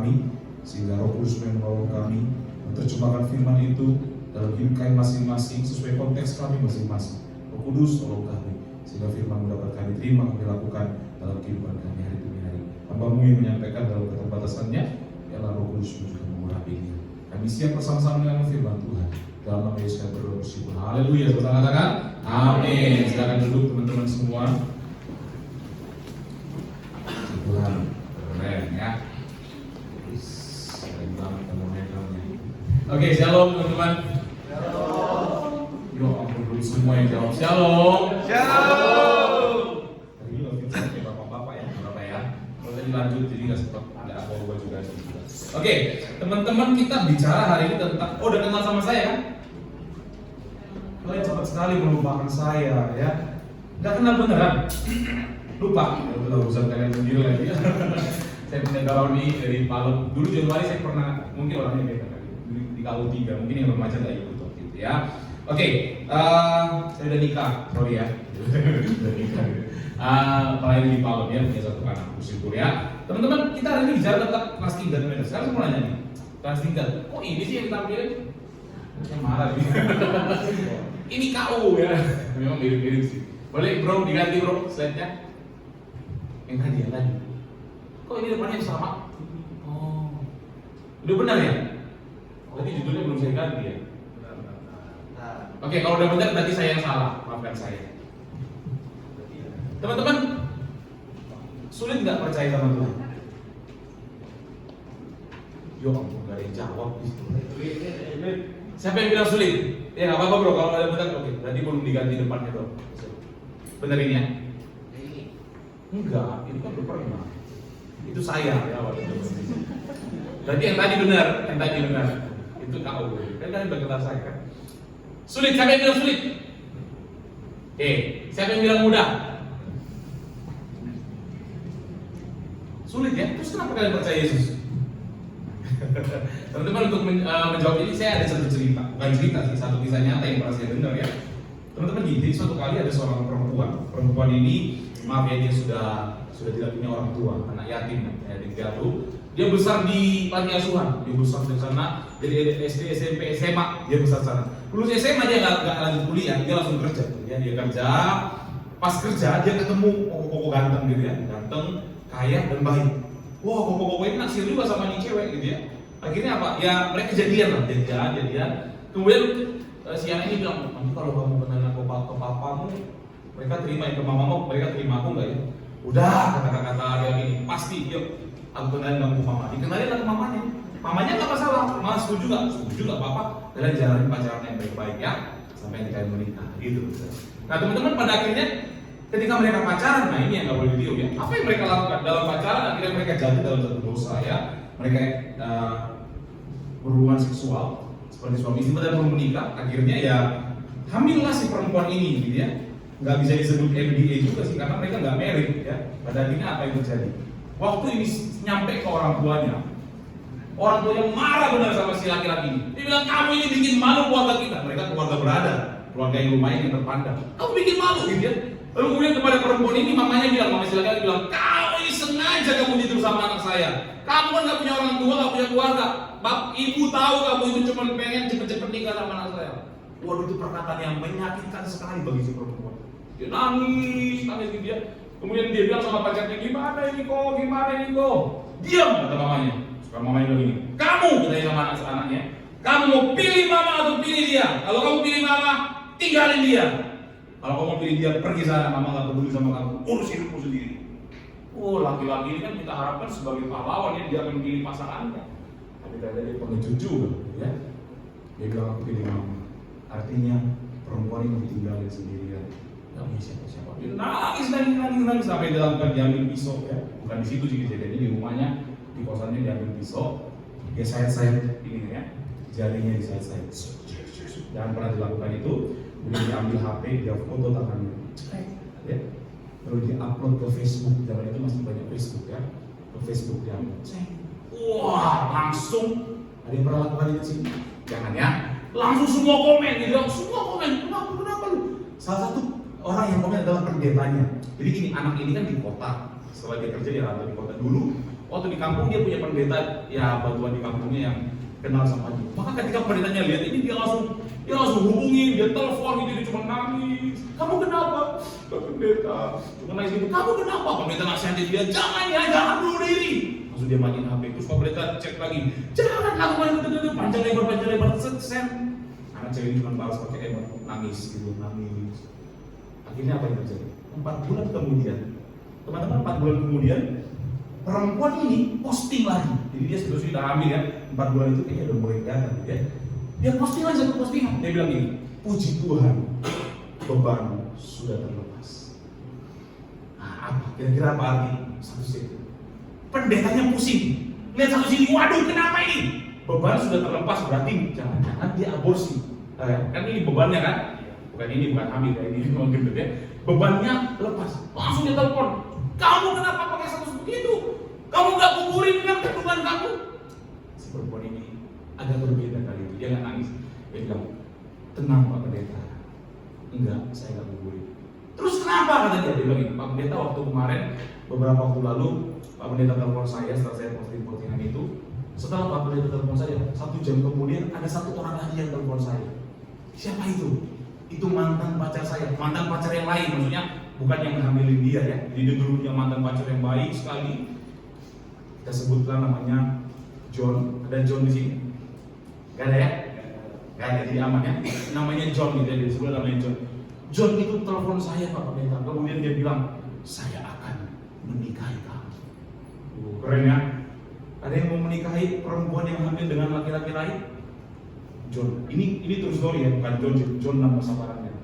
kami, sehingga Roh Kudus menolong kami menerjemahkan firman itu dalam hidup kami masing-masing sesuai konteks kami masing-masing. Roh Kudus tolong kami, sehingga firman dapat kami terima, kami lakukan dalam kehidupan kami hari demi hari. Hamba-Mu yang menyampaikan dalam keterbatasannya, biarlah Roh Kudus juga mengurapinya. Kami siap bersama-sama dengan firman Tuhan. Dalam nama Yesus kami berdoa bersyukur. Haleluya. Saudara katakan, amin. Silakan duduk teman-teman semua. Tuhan, keren ya. Keren banget teman-teman. Oke, shalom teman-teman. Shalom. Yo, ampun dulu semua yang jawab shalom. Shalom. Tadi lo kita pakai bapak-bapak ya, bapak ya. Kalau tadi lanjut jadi nggak sempat ada apa-apa juga. Oke, teman-teman, kita bicara hari ini tentang, udah kenal sama saya kan? Kalian cepat sekali melupakan saya ya. Nggak kenal beneran. Lupa. Udah urusan kalian sendiri lagi ya. Saya punya galau nih dari Palem. Dulu Januari saya pernah, mungkin orangnya beda kali. Di KU3, mungkin yang remaja nggak ikut waktu itu ya. Oke, saya udah nikah, sorry ya. Udah nikah. Pelayan di Palem ya, punya satu anak, bersyukur ya. Teman-teman, kita hari ini bicara tentang kelas tingkat media. Sekarang saya mau nanya nih, kelas tingkat, kok ini sih yang ditampilin? Saya marah nih. Ini KU ya, memang mirip-mirip sih. Boleh bro, diganti bro slide-nya. Yang tadi ya tadi. Kok ini depannya sama? Oh, udah benar ya? Berarti judulnya belum saya ganti ya? Oke, kalau udah benar berarti saya yang salah, maafkan saya. Teman-teman, sulit nggak percaya sama Tuhan? Yo, nggak ada yang jawab. Siapa yang bilang sulit? Ya nggak apa-apa bro, kalau ada benar oke. Berarti belum diganti depannya bro. Bener ini ya? Enggak, itu kan udah pernah. Itu saya ya waktu itu. Berarti yang tadi benar, Itu kau. Kan kalian berkata saya kan? Sulit, siapa yang bilang sulit? Siapa yang bilang mudah? Sulit ya? Terus kenapa kalian percaya Yesus? Teman-teman, untuk menjawab ini saya ada satu cerita. Bukan cerita sih, satu kisah nyata yang pernah saya dengar ya. Teman-teman, jadi suatu kali ada seorang perempuan ini, maaf ya, dia sudah tidak punya orang tua, anak yatim piatu. Dia besar di panti asuhan, dia besar di sana, jadi SD, SMP, SMA, dia besar di sana. Lulus SMA dia nggak lanjut kuliah, dia langsung kerja. Ya, dia kerja, pas kerja dia ketemu koko ganteng gitu ya, ganteng, kaya dan baik. Wah, koko ini naksir juga sama nih cewek gitu ya. Akhirnya apa? Ya mereka jadian lah, jadian. Kemudian si anak ini bilang, nanti kalau kamu kenalin ke papamu, mereka terima ya, ke mamamu, mereka terima aku nggak ya? Udah, kata-kata dia gini, pasti, yuk, aku kenalin kamu ke mama. Dikenalin lah ke mamanya. Mamanya nggak masalah, mama setuju nggak apa-apa. Kalian jalanin pacaran yang baik-baik ya, sampai kalian menikah, gitu. Nah teman-teman, pada akhirnya ketika mereka pacaran, nah ini yang nggak boleh ditiru ya. Apa yang mereka lakukan dalam pacaran? Akhirnya mereka jatuh dalam satu dosa ya. Mereka berhubungan seksual seperti suami istri dan belum menikah. Akhirnya ya hamillah si perempuan ini, gitu ya. Nggak bisa disebut MDA juga sih, karena mereka nggak married ya. Pada akhirnya apa yang terjadi? Waktu ini nyampe ke orang tuanya marah benar sama si laki-laki ini. Dia bilang, kamu ini bikin malu keluarga kita. Mereka keluarga berada, keluarga yang lumayan yang terpandang. Kamu bikin malu gitu ya. Lalu kemudian kepada perempuan ini mamanya bilang, mama si laki-laki bilang, kamu ini sengaja kamu tidur sama anak saya. Kamu kan nggak punya orang tua, nggak punya keluarga. Ibu tahu kamu itu cuma pengen cepet-cepet nikah sama anak saya. Waduh, itu perkataan yang menyakitkan sekali bagi si perempuan. Dia nangis gitu ya. Kemudian dia bilang sama pacarnya, gimana ini kok? Diam, kata mamanya. Sekarang mamanya bilang gini, kamu, katanya sama anak-anaknya, kamu mau pilih mama atau pilih dia? Kalau kamu pilih mama, tinggalin dia. Kalau kamu pilih dia, pergi sana, mama gak peduli sama kamu, urus hidupmu sendiri. Oh, laki-laki ini kan kita harapkan sebagai pahlawan ya, dia akan pilih pasangannya. Tapi ternyata dia pengecut juga ya. Dia bilang, aku pilih mama. Artinya perempuan ini ditinggalin sendirian. Gak punya siapa-siapa. Dia nangis sampai dalam kan diambil pisau ya. Bukan di situ sih kejadiannya, di rumahnya, di kosannya diambil pisau. Dia sayat-sayat ini ya, jarinya disayat-sayat. Jangan pernah dilakukan itu. Kemudian diambil HP, dia foto tangannya, ya. Lalu di-upload ke Facebook. Zaman itu masih banyak Facebook ya. Ke Facebook diambil. Wah, langsung ada yang pernah lakukan itu sih? Jangan ya. Langsung semua komen, dia bilang semua komen. Kenapa lu? Salah satu orang yang komen adalah pendetanya. Jadi gini, anak ini kan di kota. Setelah dia kerja dia rantau di kota dulu. Waktu di kampung dia punya pendeta, ya bantuan di kampungnya yang kenal sama dia. Maka ketika pendetanya lihat ini, dia langsung hubungi, dia telepon gitu, dia cuma nangis. Kamu kenapa? Pendeta, cuma nangis gitu. Kamu kenapa? Pendeta nasihatin dia, jangan bunuh diri. Langsung dia matiin HP, terus pendeta cek lagi, jangan lakukan itu, panjang lebar, sen. Anak cewek ini cuma balas pakai emot, nangis. Akhirnya apa yang terjadi? 4 bulan kemudian, teman-teman, 4 bulan kemudian, perempuan ini posting lagi. Jadi dia sudah hamil ya, 4 bulan itu kayaknya udah mulai kelihatan ya. Dia posting lagi satu postingan. Dia bilang gini, puji Tuhan, bebanmu sudah terlepas. Nah, apa? Kira-kira apa arti satu itu? Pendetanya pusing. Lihat satu sini, waduh kenapa ini? Beban sudah terlepas, berarti jangan-jangan dia aborsi. Kan ini bebannya kan? Bukan hamil ya, ini mungkin gitu ya. Bebannya lepas. Langsung dia telepon. Kamu kenapa pakai status begitu? Kamu nggak kuburin kan kandungan kamu? Si perempuan ini agak berbeda kali itu. Dia nggak nangis. Dia bilang, tenang Pak Pendeta. Enggak, saya nggak kuburin. Terus kenapa kata dia? Dia bilang, Pak Pendeta waktu kemarin beberapa waktu lalu Pak Pendeta telepon saya setelah saya postingan itu. Setelah Pak Pendeta telepon saya, 1 jam kemudian ada 1 orang lagi yang telepon saya. Siapa itu? Itu mantan pacar saya, mantan pacar yang lain, maksudnya bukan yang menghamilin dia ya. Jadi dia dulu punya mantan pacar yang baik sekali. Kita sebutkan namanya John. Ada John di sini? Gak ada ya? Gak ada, jadi aman ya. Namanya John gitu ya, disebut namanya John. John itu telepon saya Pak Pendeta. Kemudian dia bilang, saya akan menikahi kamu. Keren ya? Ada yang mau menikahi perempuan yang hamil dengan laki-laki lain? John, ini true story ya, bukan John nama samarannya.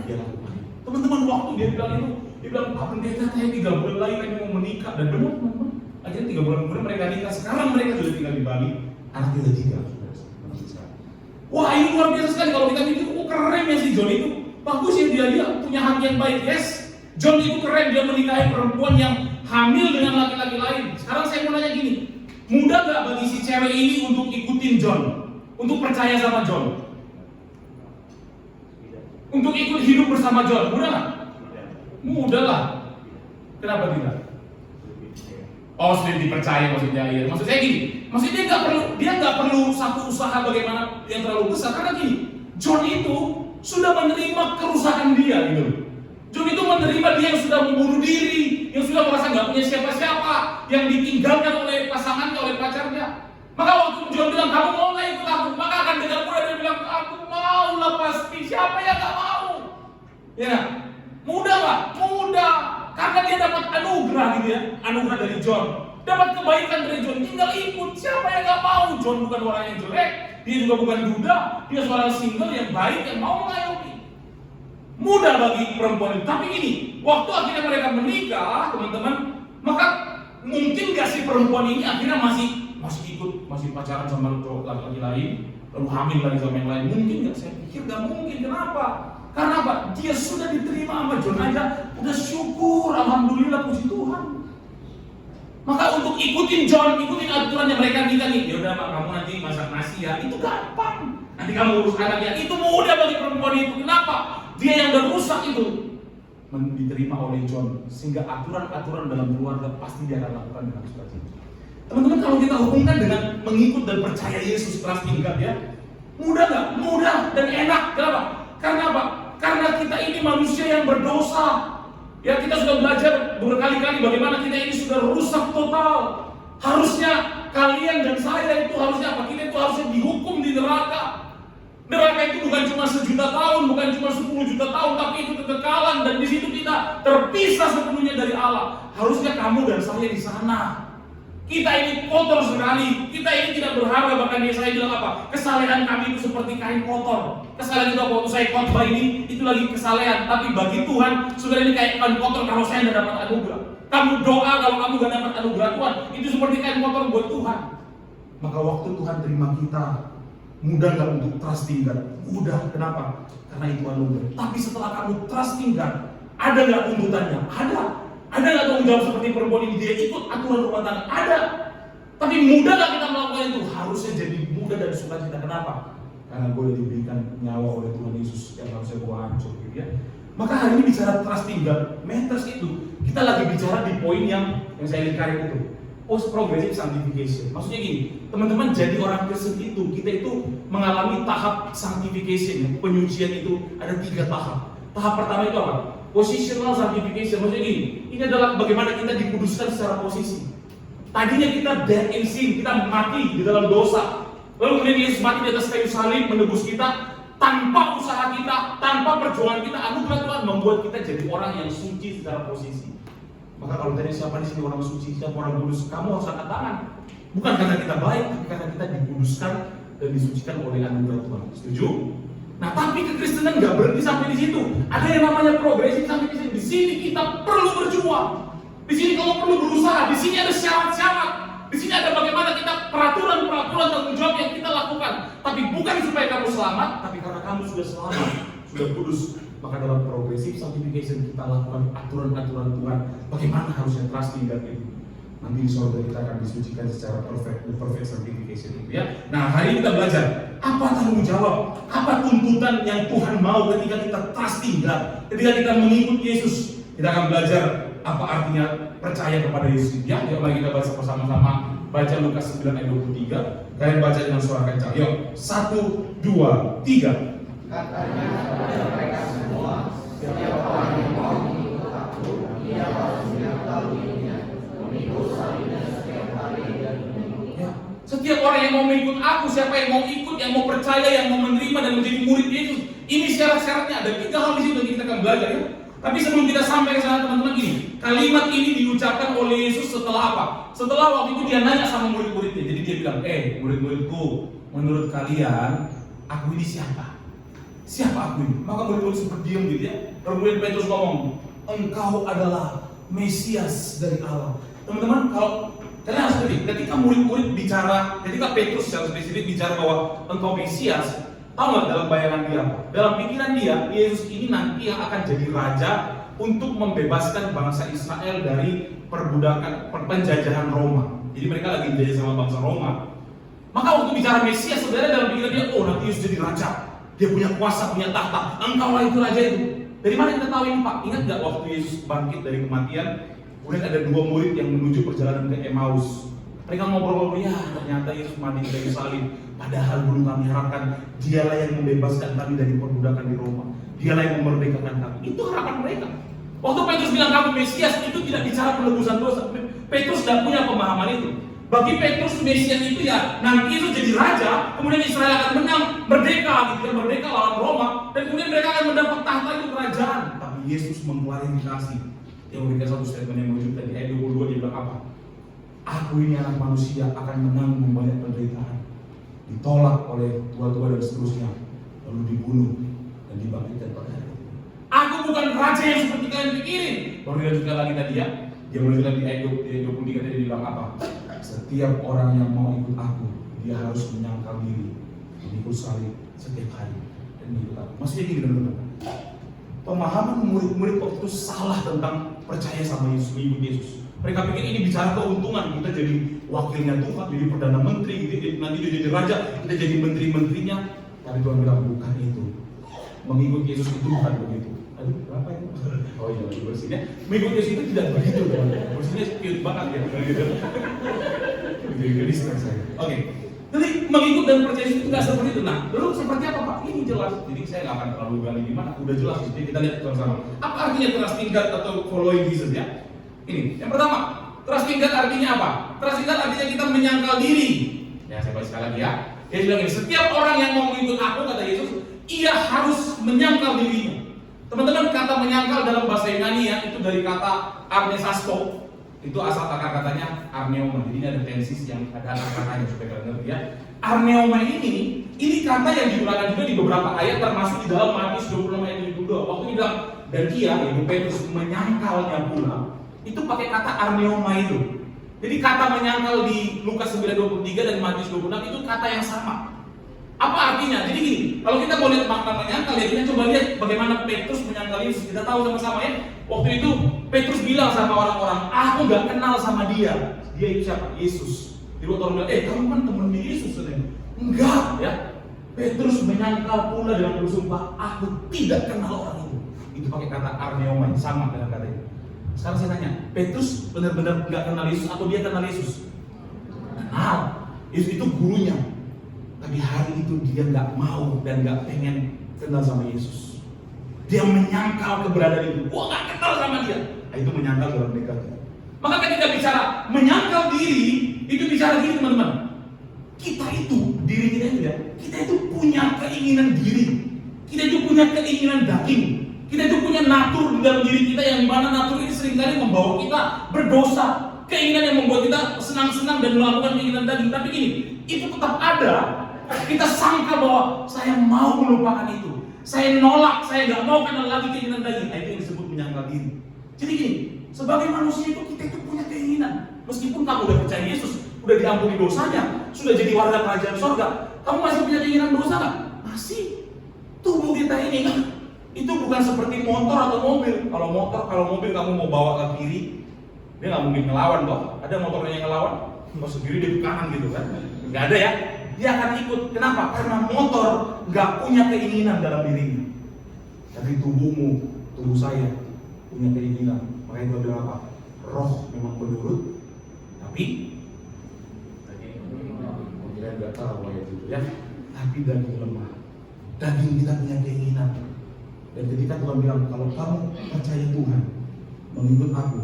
Dia lakukan. Teman-teman, waktu dia bilang itu, dia bilang, Pak Pendeta, saya 3 bulan lagi kami mau menikah. Dan benar teman-teman, akhirnya 3 bulan kemudian mereka nikah. Sekarang mereka sudah tinggal di Bali, anaknya udah 3. Wah, ini luar biasa sekali. Kalau kita mikir, keren ya si John itu. Bagus ya, dia punya hati yang baik. Yes, John itu keren, dia menikahi perempuan yang hamil dengan laki-laki lain. Sekarang saya mau nanya gini, mudah gak bagi si cewek ini untuk ikutin John? Untuk percaya sama John, untuk ikut hidup bersama John, mudah nggak? Mudah lah. Kenapa tidak? Oh, sudah dipercaya maksudnya. Ya. Maksud saya gini, maksudnya dia nggak perlu satu usaha bagaimana yang terlalu besar, karena gini, John itu sudah menerima kerusakan dia gitu. John itu menerima dia yang sudah membunuh diri, yang sudah merasa nggak punya siapa-siapa, yang ditinggalkan oleh pasangannya, oleh pacarnya. Maka waktu John bilang, kamu mau nggak ikut aku? Maka akan dengan mudah dia bilang, aku mau lah pasti. Siapa yang nggak mau? Ya, mudah nggak? Mudah. Karena dia dapat anugerah gitu ya, anugerah dari John, dapat kebaikan dari John. Tinggal ikut. Siapa yang nggak mau? John bukan orang yang jelek, dia juga bukan duda, dia seorang single yang baik yang mau mengayomi. Mudah bagi perempuan itu. Tapi ini, waktu akhirnya mereka menikah, teman-teman, maka mungkin nggak sih perempuan ini akhirnya masih ikut, masih pacaran sama laki-laki lain, lalu hamil lagi sama yang lain? Mungkin nggak? Saya pikir nggak mungkin. Kenapa? Karena apa? Dia sudah diterima sama John aja, udah syukur, alhamdulillah, puji Tuhan. Maka untuk ikutin John, ikutin aturan yang mereka minta nih, ya udah Pak, kamu nanti masak nasi ya, itu gampang. Nanti kamu urus anaknya, itu mudah bagi perempuan itu. Kenapa? Dia yang udah rusak itu diterima oleh John, sehingga aturan-aturan dalam keluarga pasti dia akan lakukan dengan sukacita. Teman-teman, kalau kita hubungkan dengan mengikut dan percaya Yesus trusting God ya, mudah nggak? Mudah dan enak. Kenapa? Karena apa? Karena kita ini manusia yang berdosa. Ya, kita sudah belajar berkali-kali bagaimana kita ini sudah rusak total. Harusnya kalian dan saya itu harusnya apa? Kita itu harusnya dihukum di neraka. Neraka itu bukan cuma 1 juta tahun, bukan cuma 10 juta tahun, tapi itu kekekalan, dan di situ kita terpisah sepenuhnya dari Allah. Harusnya kamu dan saya di sana. Kita ini kotor sekali, kita ini tidak berharga. Bahkan saya bilang apa? Kesalehan kami itu seperti kain kotor. Kesalehan itu waktu saya khotbah ini, itu lagi kesalehan. Tapi bagi Tuhan, sudah ini kayak kain kotor kalau saya tidak dapat anugerah. Kamu doa kalau kamu gak dapat anugerah Tuhan, itu seperti kain kotor buat Tuhan. Maka waktu Tuhan terima kita, mudah gak untuk trusting God? Mudah. Kenapa? Karena itu anugerah. Tapi setelah kamu trusting God, ada gak tuntutannya? Ada. Ada nggak tanggung jawab seperti perempuan ini? Dia ikut aturan rumah tangga? Ada. Tapi mudah nggak kita melakukan itu? Harusnya jadi mudah dan sukacita. Kenapa? Karena gue udah diberikan nyawa oleh Tuhan Yesus yang harusnya gue hancur gitu ya. Maka hari ini bicara trusting God matters itu. Kita lagi bicara di poin yang saya lingkarin itu. progressive sanctification. Maksudnya gini, teman-teman, jadi orang Kristen itu, kita itu mengalami tahap sanctification. Penyucian itu ada 3 tahap. Tahap pertama itu apa? Positional sanctification. Maksudnya gini, ini adalah bagaimana kita dikuduskan secara posisi. Tadinya kita dead in sin, kita mati di dalam dosa. Lalu kemudian Yesus mati di atas kayu salib menebus kita tanpa usaha kita, tanpa perjuangan kita. Anugerah Tuhan membuat kita jadi orang yang suci secara posisi. Maka kalau tadi siapa di sini orang suci, siapa orang kudus, kamu harus angkat tangan. Bukan karena kita baik, tapi karena kita dikuduskan dan disucikan oleh anugerah Tuhan. Setuju? Nah, tapi kekristenan nggak berhenti sampai di situ. Ada yang namanya progresif sanctification. Di sini kita perlu berjuang. Di sini kamu perlu berusaha. Di sini ada syarat-syarat. Di sini ada bagaimana kita peraturan-peraturan tanggung jawab yang kita lakukan. Tapi bukan supaya kamu selamat, tapi karena kamu sudah selamat, sudah kudus. Maka dalam progressive sanctification kita lakukan aturan-aturan Tuhan. Bagaimana harusnya trust tinggal itu. Nanti di surga kita akan disucikan secara perfect sanctification itu ya. Nah, hari ini kita belajar apa tanggung jawab, apa tuntutan yang Tuhan mau ketika kita trust tinggal, ketika kita mengikut Yesus. Kita akan belajar apa artinya percaya kepada Yesus. Ya, yuk mari kita baca bersama-sama. Baca Lukas 9 ayat 23. Kalian baca dengan suara kencang. Yuk, 1, 2, 3. Katanya kepada mereka semua, setiap orang yang mau mengikut aku, ia harus mengetahuinya, memikul salibnya setiap hari dan mengikuti. Ya, setiap orang yang mau mengikut aku, siapa yang mau ikut, yang mau percaya, yang mau menerima dan menjadi murid Yesus, ini syarat-syaratnya. Ada 3 hal di situ yang kita akan belajar ya. Tapi sebelum kita sampai ke sana teman-teman, gini, kalimat ini diucapkan oleh Yesus setelah apa? Setelah waktu itu dia nanya sama murid-muridnya. Jadi dia bilang, murid-muridku, menurut kalian aku ini siapa? Siapa aku ini? Maka murid-murid sempat diam gitu ya. Kemudian Petrus ngomong, engkau adalah Mesias dari Allah. Teman-teman, kalau kalian harus ngerti, ketika murid-murid bicara, ketika Petrus secara spesifik bicara bahwa engkau Mesias, tahu nggak dalam bayangan dia apa? Dalam pikiran dia, Yesus ini nanti yang akan jadi raja untuk membebaskan bangsa Israel dari perbudakan, penjajahan Roma. Jadi mereka lagi dijajah sama bangsa Roma. Maka waktu bicara Mesias, sebenarnya dalam pikiran dia, nanti Yesus jadi raja. Dia punya kuasa, punya tahta. Engkaulah itu raja itu. Dari mana kita tahu ini Pak? Ingat nggak waktu Yesus bangkit dari kematian, kemudian ada 2 murid yang menuju perjalanan ke Emmaus. Mereka ngobrol-ngobrol, ya ternyata Yesus mati dari salib. Padahal dulu kami harapkan dialah yang membebaskan kami dari perbudakan di Roma. Dialah yang memerdekakan kami. Itu harapan mereka. Waktu Petrus bilang kamu Mesias, itu tidak bicara penebusan dosa. Petrus tidak punya pemahaman itu. Bagi Petrus Mesias itu ya nanti itu jadi raja, kemudian Israel akan menang, merdeka gitu kan, merdeka lawan Roma, dan kemudian mereka akan mendapat tahta itu kerajaan. Tapi Yesus mengklarifikasi. Dia memberikan satu statement yang menuju tadi ayat 22, dia bilang apa? Aku ini anak manusia akan menanggung banyak penderitaan, ditolak oleh tua-tua dan seterusnya, lalu dibunuh dan dibangkitkan pada hari itu. Aku bukan raja yang seperti kalian pikirin. Baru dilanjutkan lagi tadi ya. Dia melanjutkan di ayat 23 tadi dia bilang apa? Setiap orang yang mau ikut aku, dia harus menyangkal diri, memikul salib setiap hari dan mengikut aku. Maksudnya gini teman-teman. Pemahaman murid-murid waktu itu salah tentang percaya sama Yesus, mengikut Yesus. Mereka pikir ini bicara keuntungan, kita jadi wakilnya Tuhan, jadi perdana menteri, nanti dia jadi raja, kita jadi menteri-menterinya. Tapi Tuhan bilang bukan itu. Mengikut Yesus itu bukan begitu. Aduh, berapa itu? Oh iya, lagi bersihnya. Mengikut Yesus itu tidak begitu, teman-teman. Bersihnya cute banget ya. Jadi saya. Oke. Jadi mengikut dan percaya itu tidak seperti itu. Nah, lalu seperti apa Pak? Ini jelas. Jadi saya nggak akan terlalu gali gimana. Udah jelas. Jadi kita lihat sama-sama. Apa artinya trusting God atau following Jesus ya? Ini yang pertama. Trusting God artinya apa? Trusting God artinya kita menyangkal diri. Ya, saya baca sekali lagi ya. Dia bilang ini, setiap orang yang mau mengikut aku, kata Yesus, ia harus menyangkal dirinya. Teman-teman, kata menyangkal dalam bahasa Yunani ya, itu dari kata arnesasto. Itu asal kata-katanya arneoma. Jadi ini ada tensis yang ada kata-katanya supaya kalian ngerti ya. Arneoma ini kata yang digunakan juga di beberapa ayat, termasuk di dalam Matius 26 ayat 72. Waktu dia bilang, dan ia, yaitu Petrus, menyangkalnya pula. Itu pakai kata arneoma itu. Jadi kata menyangkal di Lukas 9:23 dan Matius 26 itu kata yang sama. Apa artinya? Jadi gini, kalau kita mau lihat makna menyangkal ya, kita coba lihat bagaimana Petrus menyangkal Yesus. Kita tahu sama-sama ya. Waktu itu Petrus bilang sama orang-orang, aku gak kenal sama dia. Dia itu siapa? Yesus. Jadi waktu orang bilang, kamu kan temen Yesus. Enggak ya. Petrus menyangkal pula dengan bersumpah, aku tidak kenal orang itu. Itu pakai kata arneoma, sama dengan kata itu. Sekarang saya tanya, Petrus benar-benar nggak kenal Yesus atau dia kenal Yesus? Kenal. Yesus itu gurunya. Tapi hari itu dia nggak mau dan nggak pengen kenal sama Yesus. Dia menyangkal keberadaan itu. Wah, nggak kenal sama dia. Nah, itu menyangkal dalam negatif. Maka ketika bicara menyangkal diri, itu bicara gini teman-teman. Kita itu, diri kita itu ya, kita itu punya keinginan diri. Kita itu punya keinginan daging. Kita itu punya natur di dalam diri kita yang mana natur ini seringkali membawa kita berdosa. Keinginan yang membuat kita senang-senang dan melakukan keinginan daging. Tapi gini, itu tetap ada. Kita sangka bahwa saya mau melupakan itu. Saya nolak, saya nggak mau kenal lagi keinginan daging. Nah, itu yang disebut menyangkal diri. Jadi gini, sebagai manusia itu kita itu punya keinginan. Meskipun kamu udah percaya Yesus, udah diampuni dosanya, sudah jadi warga kerajaan surga, kamu masih punya keinginan dosa nggak? Masih. Tubuh kita ini itu bukan seperti motor atau mobil. Kalau motor, kalau mobil kamu mau bawa ke kiri, dia nggak mungkin ngelawan toh. Ada motornya yang ngelawan, masuk kiri dia ke kanan gitu kan? Nggak ada ya. Dia akan ikut. Kenapa? Karena motor nggak punya keinginan dalam dirinya. Tapi tubuhmu, tubuh saya punya keinginan. Makanya itu bilang apa? Roh memang menurut, tapi kita nggak tahu ya itu ya. Tapi daging lemah. Daging kita punya keinginan. Dan ketika Tuhan bilang, kalau kamu percaya Tuhan, mengikut aku,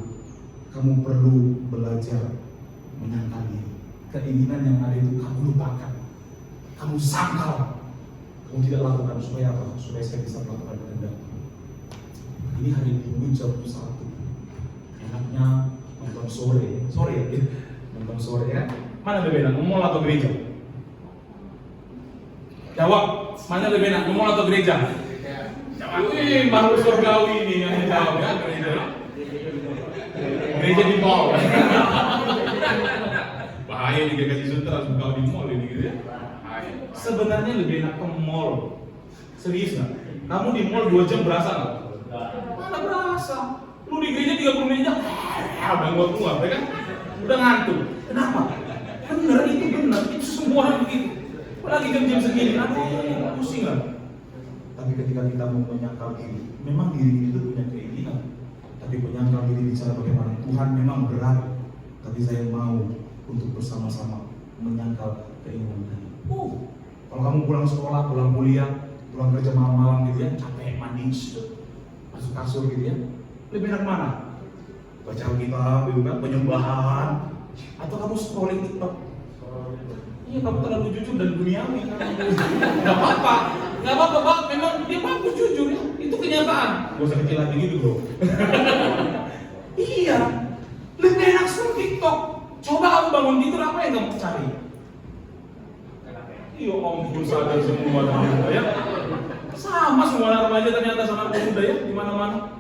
kamu perlu belajar menyangkal diri. Keinginan yang ada itu kamu lupakan, kamu sangkal, kamu tidak lakukan. Supaya apa? Supaya saya bisa melakukan kehendak. Ini hari Minggu jam 1. Enaknya nonton sore ya, nonton sore ya. Mana lebih enak, mall atau gereja? Jawab, mana lebih enak, mall atau gereja? Wih, makhluk surgawi ini yang menjawab ya, gereja di mall. Bahaya nih kasih sutra suka di mall ini gitu ya. Sebenarnya lebih enak ke mall. Serius nggak? Kamu di mall 2 jam berasa nggak? Mana berasa? Lu di gereja 30 menit aja, udah gua keluar, ya kan? Udah ngantuk. Kenapa? Bener, itu bener. Itu semua orang begitu. Apalagi jam-jam segini, aduh, pusing nggak? Tapi ketika kita mau menyangkal diri, memang diri itu punya keinginan. Tapi menyangkal diri bicara bagaimana? Tuhan memang berat, tapi saya mau untuk bersama-sama menyangkal keinginan tadi. Kalau kamu pulang sekolah, pulang kuliah, pulang kerja malam-malam gitu ya, capek mandi, masuk kasur gitu ya, lebih enak mana? Baca Alkitab, gitu kan, penyembahan, atau kamu scrolling TikTok? Iya, kamu terlalu jujur dan duniawi. Gak apa-apa, Pak. Memang dia bagus jujur ya. Itu kenyataan. Gak usah kecil hati gitu bro. Iya, lebih enak scroll TikTok. Coba kamu bangun tidur, apa yang kamu cari? Iya, ampun sadar semua ternyata ya. Sama semua remaja ternyata sama pemuda ya, di mana-mana.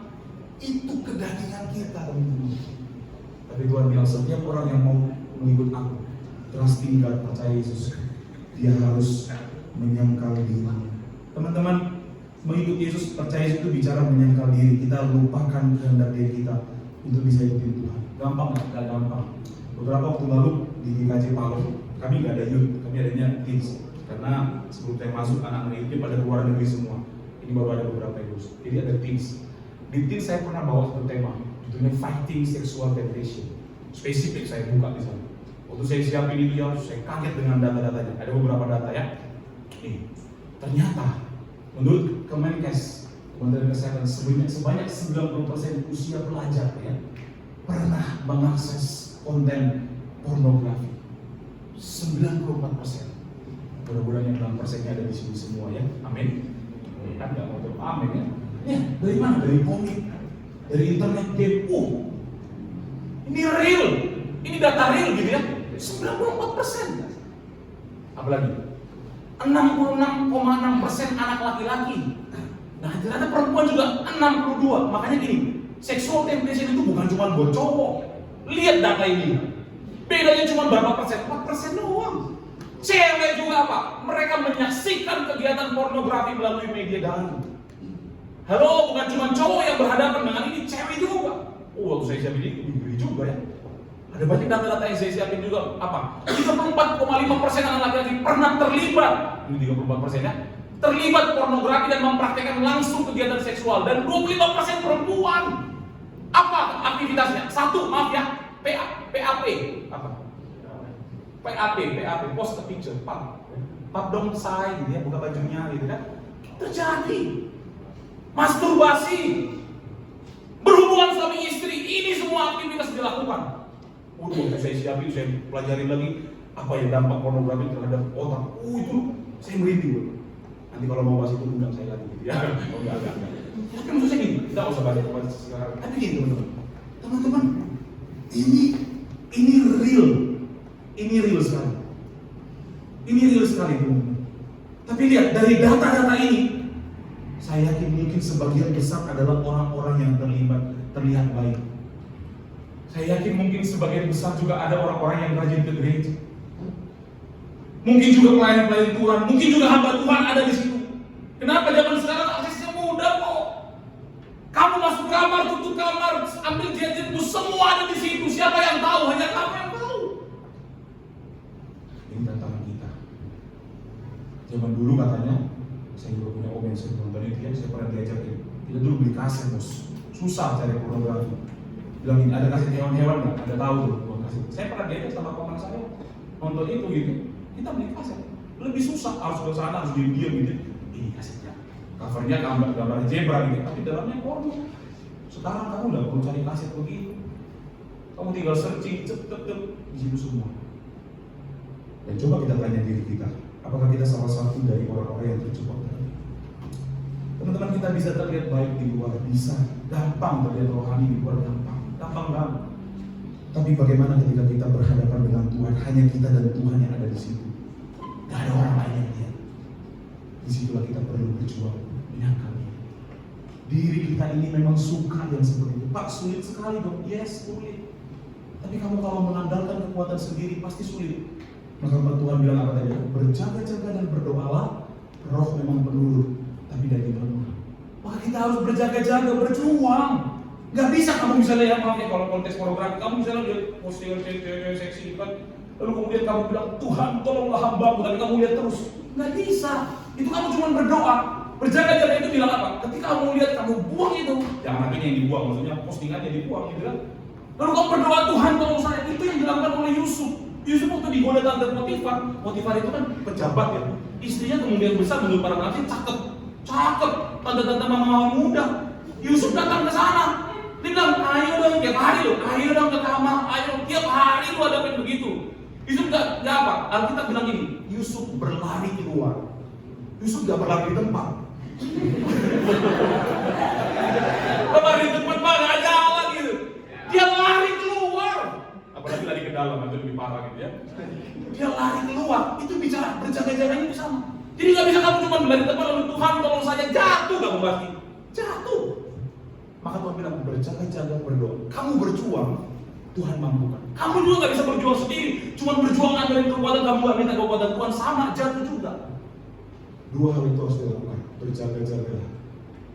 Itu kedagingan kita teman-teman. Tapi Tuhan bilang setiap orang yang mau mengikut aku, trusting God, percaya Yesus, dia harus menyangkal diri. Teman-teman, mengikut Yesus, percaya Yesus itu bicara menyangkal diri. Kita lupakan kehendak diri kita untuk bisa ikutin Tuhan. Gampang nggak? Nggak gampang. Beberapa waktu lalu di GKJ Palu, kami nggak ada youth, kami adanya teens. Karena sebelum saya masuk, anak-anak itu pada luar negeri semua. Ini baru ada beberapa yang lulus. Jadi ada teens. Di teens saya pernah bawa satu tema, judulnya Fighting Sexual Temptation. Spesifik saya buka di sana. Waktu saya siapin ini dia, saya kaget dengan data-datanya. Ada beberapa data ya. Ternyata menurut Kemenkes, Kementerian Kesehatan, sebanyak 90% usia pelajar ya pernah mengakses konten pornografi. 94%. Mudah-mudahan yang 6%-nya ada di sini semua ya. Amin. Kan nggak mau jawab amin ya. Ya, dari mana? Dari komik, dari internet game. Ini real. Ini data real gitu ya. 94%. Apalagi 66,6% anak laki-laki. Nah, ternyata perempuan juga 62. Makanya gini, sexual temptation itu bukan cuma buat cowok. Lihat data ini. Bedanya cuma berapa persen? 4% doang. Cewek juga apa? Mereka menyaksikan kegiatan pornografi melalui media daring. Halo, bukan cuma cowok yang berhadapan dengan ini, cewek juga. Waktu saya siapin ini, ngeri juga ya. Ada banyak data-data yang saya siapin juga. Apa? 34,5% anak laki-laki pernah terlibat. Ini 34% ya. Terlibat pornografi dan mempraktekkan langsung kegiatan seksual. Dan 25% perempuan. Apa aktivitasnya? Satu, maaf ya, PAP. Apa? PAP, post a picture, pap dong say, gitu ya, buka bajunya gitu kan. Terjadi masturbasi, berhubungan suami istri, ini semua aktivitas dilakukan. Udah saya siapin, saya pelajarin lagi apa yang dampak pornografi terhadap otak. Itu saya merinding. Nanti kalau mau bahas itu undang saya lagi gitu ya. Oh enggak. Tapi maksud saya gini, kita nggak usah bahas sekarang. Tapi gini teman-teman, ini real sekali. Ini real sekali teman-teman. Tapi lihat dari data-data ini, saya yakin mungkin sebagian besar adalah orang-orang yang terlihat baik. Saya yakin mungkin sebagian besar juga ada orang-orang yang rajin ke gereja. Mungkin juga pelayan-pelayan Tuhan, mungkin juga hamba Tuhan ada di situ. Kenapa zaman sekarang aksesnya mudah kok? Kamu masuk kamar, tutup kamar, ambil gadgetmu, semua ada di situ. Siapa yang tahu? Hanya kamu yang tahu. Ini tantangan kita. Zaman dulu katanya, saya juga punya om yang saya nonton itu ya, saya pernah diajakin. Kita dulu beli kaset bos, susah cari pornografi. Bilang ini ada kaset hewan-hewan nggak? Ada tahu tuh buat kaset. Saya pernah diajak sama paman saya nonton itu gitu. Kita beli kaset, lebih susah, harus ke sana, harus diam-diam gitu. Ini kasetnya, covernya gambar zebra gitu, tapi dalamnya porno. Sekarang kamu nggak perlu cari kaset begitu, kamu tinggal searching, cep di situ semua. Dan coba kita tanya diri kita, apakah kita salah satu dari orang-orang yang terjebak tadi? Teman-teman, kita bisa terlihat baik di luar, bisa gampang terlihat rohani di luar, gampang banget. Tapi bagaimana ketika kita berhadapan dengan Tuhan, hanya kita dan Tuhan yang ada di situ, gak ada orang lain yang lihat. Disitulah kita perlu berjuang menyangkal diri kita ini memang suka yang seperti itu. Pak, sulit sekali dong. Yes, sulit. Tapi kamu kalau mengandalkan kekuatan sendiri pasti sulit. Maka Tuhan bilang apa tadi? Berjaga-jaga dan berdoalah. Roh memang penurut, tapi daging lemah. Maka kita harus berjaga-jaga, berjuang. Gak bisa kamu misalnya ya, maaf ya, kalau konteks pornografi, kamu misalnya lihat postingan cewek seksi kan, lalu kemudian kamu bilang, Tuhan tolonglah hambamu, tapi kamu lihat terus. Gak bisa. Itu kamu cuma berdoa. Berjaga-jaga itu bilang apa? Ketika kamu lihat, kamu buang itu. Jangan akhirnya yang dibuang, maksudnya postingannya dibuang gitu kan. Lalu kamu berdoa, Tuhan tolong saya. Itu yang dilakukan oleh Yusuf. Yusuf waktu digoda tante Potifar itu kan pejabat ya. Istrinya kemudian besar menurut para nabi, cakep. Tante-tante mama muda. Yusuf datang ke sana. Dia bilang, ayo dong tiap hari loh, ayo dong ke kamar, ayo tiap hari lu ada yang begitu. Yusuf gak apa? Alkitab bilang ini, Yusuf berlari keluar. Yusuf gak berlari di tempat. Berlari di tempat mah gak jalan gitu. Dia lari keluar. Apalagi lari ke dalam, itu lebih parah gitu ya. Dia lari keluar, itu bicara berjaga-jaganya di sana. Jadi gak bisa kamu cuma berlari di tempat lalu Tuhan tolong saya, jatuh gak membagi. Jatuh. Maka Tuhan bilang berjaga-jaga berdoa. Kamu berjuang, Tuhan mampukan. Kamu juga gak bisa berjuang sendiri. Cuma berjuang ngandelin kekuatan kamu, gak minta kekuatan Tuhan, sama jatuh juga. Dua hal itu harus dilakukan. Berjaga-jaga,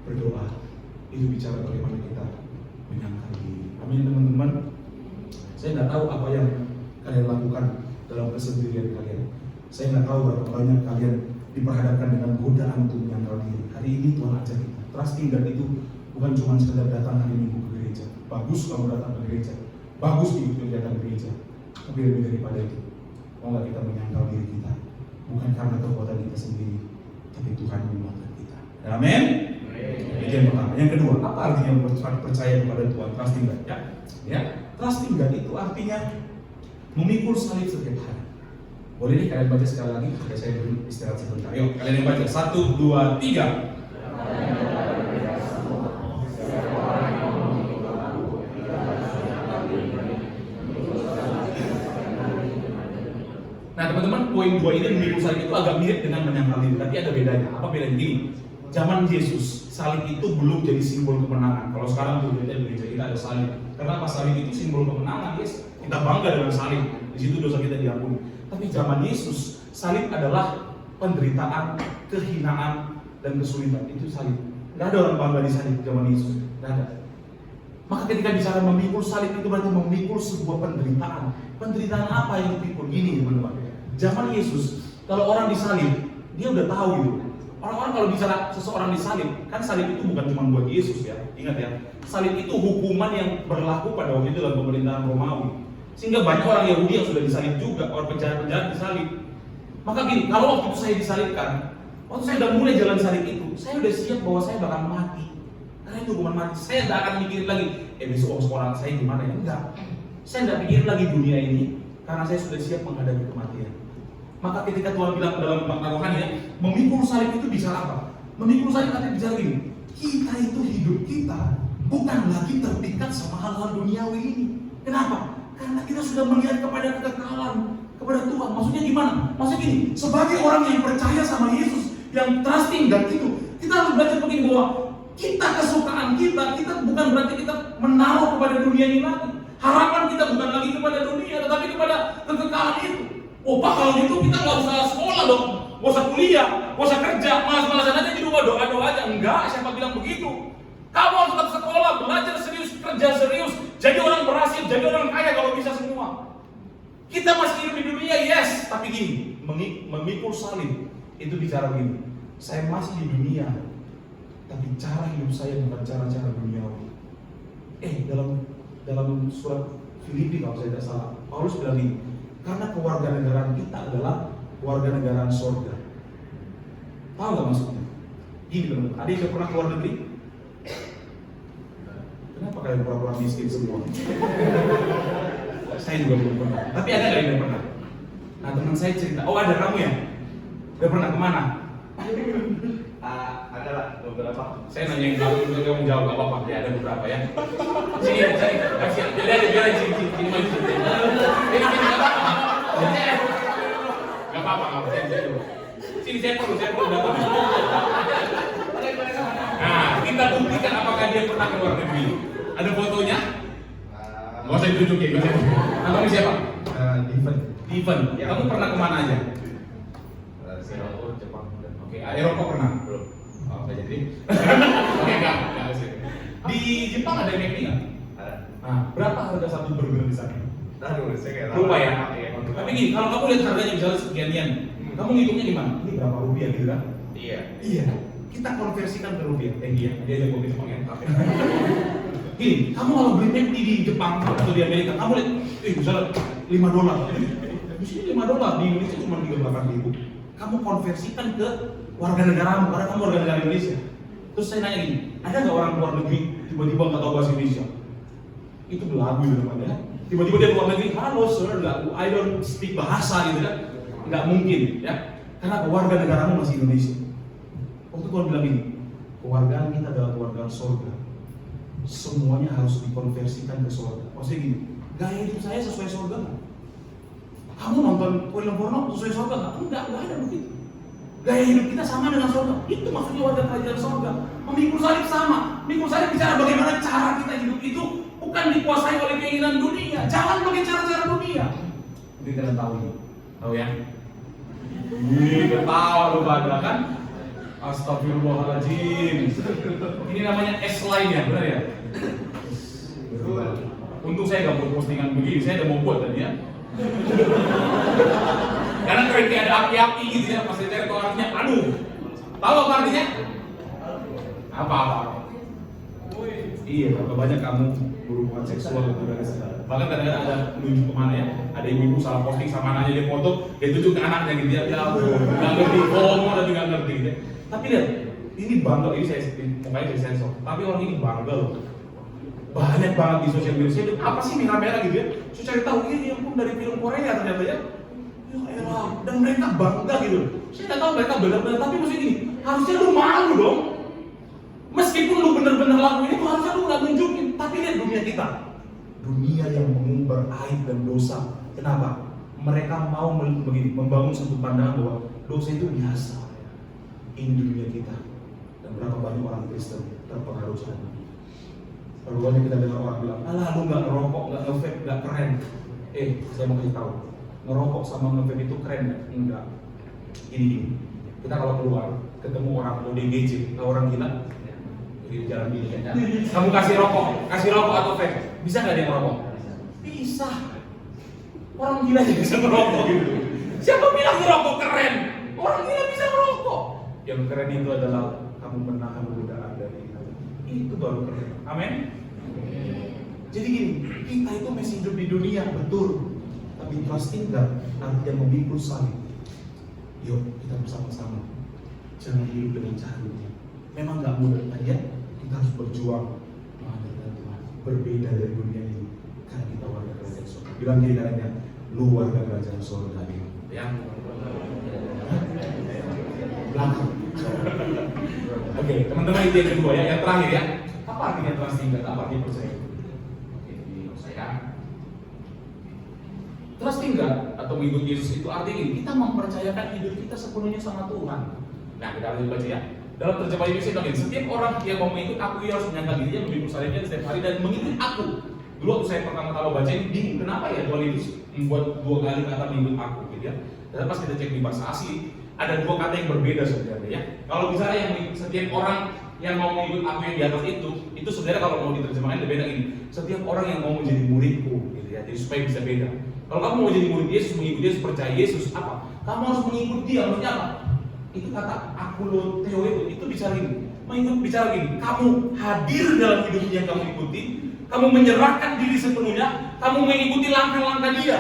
berdoa. Itu bicara bagaimana kita menyangkal diri. Amin teman-teman. Saya nggak tahu apa yang kalian lakukan dalam kesendirian kalian. Saya nggak tahu berapa banyak kalian diperhadapkan dengan godaan untuk menyangkal diri. Hari ini Tuhan ajak kita. Trusting dan itu bukan cuma sekedar datang hari Minggu ke gereja. Bagus kamu datang ke gereja, bagus ikut kegiatan gereja. Tapi lebih daripada itu, mau nggak kita menyangkal diri kita, bukan karena kekuatan kita sendiri, tapi Tuhan menguatkan kita. Amin. Itu yang pertama. Yang kedua, apa artinya percaya kepada Tuhan? Trusting God. Ya, trusting God itu artinya memikul salib setiap hari. Boleh nih kalian baca sekali lagi, supaya saya beri istirahat sebentar. Yuk, kalian yang baca. 1, 2, 3. Nah teman-teman, poin 2 ini memikul salib itu agak mirip dengan menyangkal diri, tapi ada bedanya. Apa bedanya? Gini, zaman Yesus, salib itu belum jadi simbol kemenangan. Kalau sekarang di gereja kita ada salib. Kenapa? Salib itu simbol kemenangan, yes. Kita bangga dengan salib. Di situ dosa kita diampuni. Tapi zaman Yesus, salib adalah penderitaan, kehinaan, dan kesulitan. Itu salib. Gak ada orang bangga di salib zaman Yesus. Gak ada. Maka ketika bicara memikul salib itu berarti memikul sebuah penderitaan. Penderitaan apa yang dipikul? Gini teman-teman. Zaman Yesus, kalau orang disalib, dia udah tahu gitu. Orang-orang kalau bicara seseorang disalib, kan salib itu bukan cuma buat Yesus ya. Ingat ya, salib itu hukuman yang berlaku pada waktu itu dalam pemerintahan Romawi. Sehingga banyak orang Yahudi yang sudah disalib juga, orang penjahat-penjahat disalib. Maka gini, kalau waktu itu saya disalibkan, waktu saya udah mulai jalan salib itu, saya udah siap bahwa saya bakal mati. Karena itu hukuman mati. Saya tidak akan mikirin lagi, besok sekolah saya gimana ya? Enggak. Saya tidak pikirin lagi dunia ini, karena saya sudah siap menghadapi kematian. Maka ketika Tuhan bilang dalam makna rohani ya, memikul salib itu bicara apa? Memikul salib artinya bicara gini, kita itu hidup kita bukan lagi terpikat sama hal-hal duniawi ini. Kenapa? Karena kita sudah melihat kepada kekekalan, kepada Tuhan. Maksudnya gimana? Maksudnya gini, sebagai orang yang percaya sama Yesus, yang trusting dan itu, kita harus belajar begini bahwa kita kesukaan kita bukan berarti kita menaruh kepada dunia ini lagi. Harapan kita bukan lagi kepada dunia, tetapi kepada kekekalan itu. Oh Pak, kalau gitu kita nggak usah sekolah dong, nggak usah kuliah, nggak usah kerja, malas-malasan aja di rumah doa-doa aja. Enggak, siapa bilang begitu? Kamu harus tetap sekolah, belajar serius, kerja serius, jadi orang berhasil, jadi orang kaya kalau bisa semua. Kita masih hidup di dunia, yes, tapi gini, memikul salib itu bicara begini. Saya masih di dunia, tapi cara hidup saya bukan cara-cara duniawi. Dalam surat Filipi kalau saya tidak salah, Paulus bilang ini, karena kewarganegaraan kita adalah kewarganegaraan surga. Tahu nggak maksudnya? Gini teman-teman, ada yang pernah keluar negeri? Kenapa kalian pura-pura miskin semua? Saya juga belum pernah. Tapi ada nggak yang pernah? Nah teman saya cerita, oh ada kamu ya? Udah pernah kemana? Ada lah beberapa. Saya nanya yang kamu jawab gak apa-apa ya, ada beberapa ya. Sini, kasih, biar sini maju. Ini gak apa-apa, sini saya perlu datang. Nah, kita buktikan apakah dia pernah ke luar negeri. Ada fotonya? Nggak usah ditunjukin, nggak usah. Namanya siapa? Steven. Kamu pernah kemana aja? Singapura, Jepang. Oke, Eropa pernah? Belum. Oh, nggak jadi. Oke, nggak sih. Di Jepang ada McD nggak? Ada. Nah, berapa harga satu burger di sana? Aduh, saya kayak Lupa ya. Tapi gini, kalau kamu lihat harganya misalnya sekian, kamu ngitungnya gimana? Ini berapa rupiah gitu kan? Iya. Kita konversikan ke rupiah. Iya, dia aja kopi Jepang ya. Gini, kamu kalau beli McD di Jepang atau di Amerika, kamu lihat, misalnya $5. Di sini $5, di Indonesia cuma 38.000. Kamu konversikan ke warga negaramu, karena kamu warga negara Indonesia. Terus saya nanya gini, ada nggak orang luar negeri tiba-tiba nggak tahu bahasa Indonesia? Itu belagu gitu namanya. Tiba-tiba dia luar negeri, halo sir, I don't speak bahasa gitu kan? Nggak mungkin ya, karena warga negaramu masih Indonesia. Waktu Tuhan bilang ini, kewargaan kita adalah kewargaan surga. Semuanya harus dikonversikan ke surga. Maksudnya gini, gaya hidup saya sesuai surga nggak? Kamu nonton film porno sesuai surga nggak? Enggak ada begitu. Gaya hidup kita sama dengan surga. Itu maksudnya warga kerajaan surga. Memikul salib sama. Memikul salib bicara bagaimana cara kita hidup itu bukan dikuasai oleh keinginan dunia. Jangan pakai cara-cara dunia. Mungkin kalian tahu ini. Tahu ya? Ini ketawa lu pada kan? Astagfirullahaladzim. Ini namanya S-line ya, benar ya? Untung saya nggak buat postingan begini, saya udah mau buat tadi ya. Karena kayak ada api-api gitu ya, pas saya cari tahu artinya, aduh. Tahu apa artinya? Apa? Iya, berapa banyak kamu berhubungan seksual gitu guys. Bahkan kadang-kadang ada menunjuk kemana ya, ada ibu salah posting sama anaknya dia foto, dia tunjuk ke anaknya gitu ya, nggak ngerti, ngomong tapi nggak ngerti gitu ya. Tapi lihat, ini bangga, ini saya pokoknya saya sensor. Tapi orang ini bangga loh. Banyak banget di sosial media. Apa sih merah-merah gitu ya? Saya cari tahu ini yang pun dari film Korea ternyata ya. Ya elah, dan mereka bangga gitu. Saya nggak tahu mereka benar-benar, tapi maksudnya gini, harusnya lu malu dong. Meskipun lu benar-benar lakuin itu, harusnya lu nggak nunjukin. Tapi lihat dunia kita, dunia yang mengumbar aib dan dosa. Kenapa? Mereka mau membangun satu pandangan bahwa dosa itu biasa. Ini dunia kita. Dan berapa banyak orang Kristen terpengaruh sana. Lalu banyak kita dengar orang bilang, alah lu nggak ngerokok, nggak nge-vape, nggak keren. Saya mau kasih tahu, ngerokok sama nge-vape itu keren nggak? Enggak. Ini, kita kalau keluar ketemu orang ODGJ, orang gila, di jalan ini kan. Kamu kasih rokok atau vape, bisa nggak dia ngerokok? Bisa. Orang gila aja bisa ngerokok gitu. Siapa bilang ngerokok keren? Orang gila bisa ngerokok. Ya Yang keren itu adalah kamu menahan godaan dari itu baru keren. Amin. Jadi gini, kita itu masih hidup di dunia, betul. Tapi trusting God artinya memikul salib. Yuk, kita bersama-sama. Jangan hidup dengan cara dunia. Memang gak mudah tadi ya. Kita harus berjuang mengandalkan Tuhan. Berbeda dari dunia ini. Karena kita warga kerajaan surga. Bilang kiri kanannya, lu warga kerajaan surga. Ya. Belakang. Oke, teman-teman itu yang kedua ya. Yang terakhir ya. Apa artinya trusting God? Apa artinya percaya? Trusting God atau mengikuti Yesus itu artinya ini, kita mempercayakan hidup kita sepenuhnya sama Tuhan. Nah, kita harus baca ya. Dalam terjemahan Indonesia bilang ini, setiap orang yang mau mengikut aku, ia harus menyangkal dirinya, memikul salibnya setiap hari dan mengikut aku. Dulu waktu saya pertama-tama baca ini bingung, kenapa ya Tuhan Yesus membuat 2 kali kata mengikut aku gitu ya. Dan pas kita cek di bahasa asli, ada 2 kata yang berbeda sebenarnya ya. Kalau misalnya yang setiap orang yang mau mengikut aku yang di atas itu sebenarnya kalau mau diterjemahkan lebih beda ini. Setiap orang yang mau menjadi muridku gitu ya. Jadi supaya bisa beda. Kalau kamu mau jadi murid Yesus, mengikuti Yesus, percaya Yesus, apa? Kamu harus mengikuti dia, maksudnya apa? Itu kata akuloteo itu bicara gini. Bicara gini, kamu hadir dalam hidup yang kamu ikuti, kamu menyerahkan diri sepenuhnya, kamu mengikuti langkah-langkah dia.